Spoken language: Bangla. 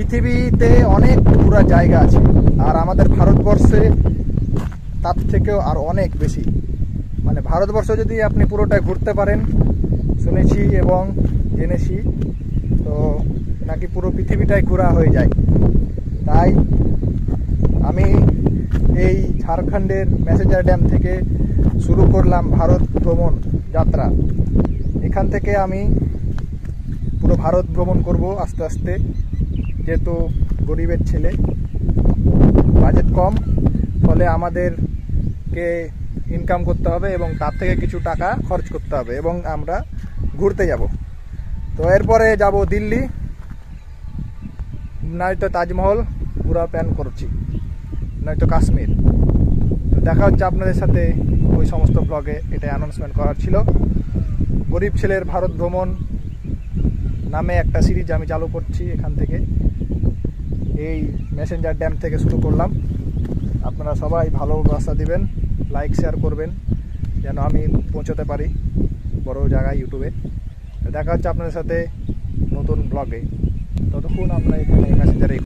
পৃথিবীতে অনেক ঘোরার জায়গা আছে, আর আমাদের ভারতবর্ষে তার থেকেও আর অনেক বেশি। মানে ভারতবর্ষ যদি আপনি পুরোটাই ঘুরতে পারেন, শুনেছি এবং জেনেছি, তো নাকি পুরো পৃথিবীটাই ঘোরা হয়ে যায়। তাই আমি এই ঝাড়খণ্ডের মেসেঞ্জার ড্যাম থেকে শুরু করলাম ভারত ভ্রমণ যাত্রা। এখান থেকে আমি পুরো ভারত ভ্রমণ করব আস্তে আস্তে, যেহেতু গরিবের ছেলে, বাজেট কম, ফলে আমাদেরকে ইনকাম করতে হবে এবং তার থেকে কিছু টাকা খরচ করতে হবে এবং আমরা ঘুরতে যাব। তো এরপরে যাব দিল্লি, নয়তো তাজমহল পুরো প্ল্যান করছি, নয়তো কাশ্মীর। তো দেখা হচ্ছে আপনাদের সাথে ওই সমস্ত ব্লগে। এটা অ্যানাউন্সমেন্ট করার ছিল। গরিব ছেলের ভারত ভ্রমণ নামে একটা সিরিজ আমি চালু করছি এখান থেকে, এই মেসেঞ্জার ড্যাম থেকে শুরু করলাম। আপনারা সবাই ভালোবাসা দিবেন, লাইক শেয়ার করবেন, যেন আমি পৌঁছতে পারি বড় জায়গায় ইউটিউবে। দেখা হচ্ছে আপনাদের সাথে নতুন ব্লগে। ততক্ষণ আমরা এখানে মেসেঞ্জারে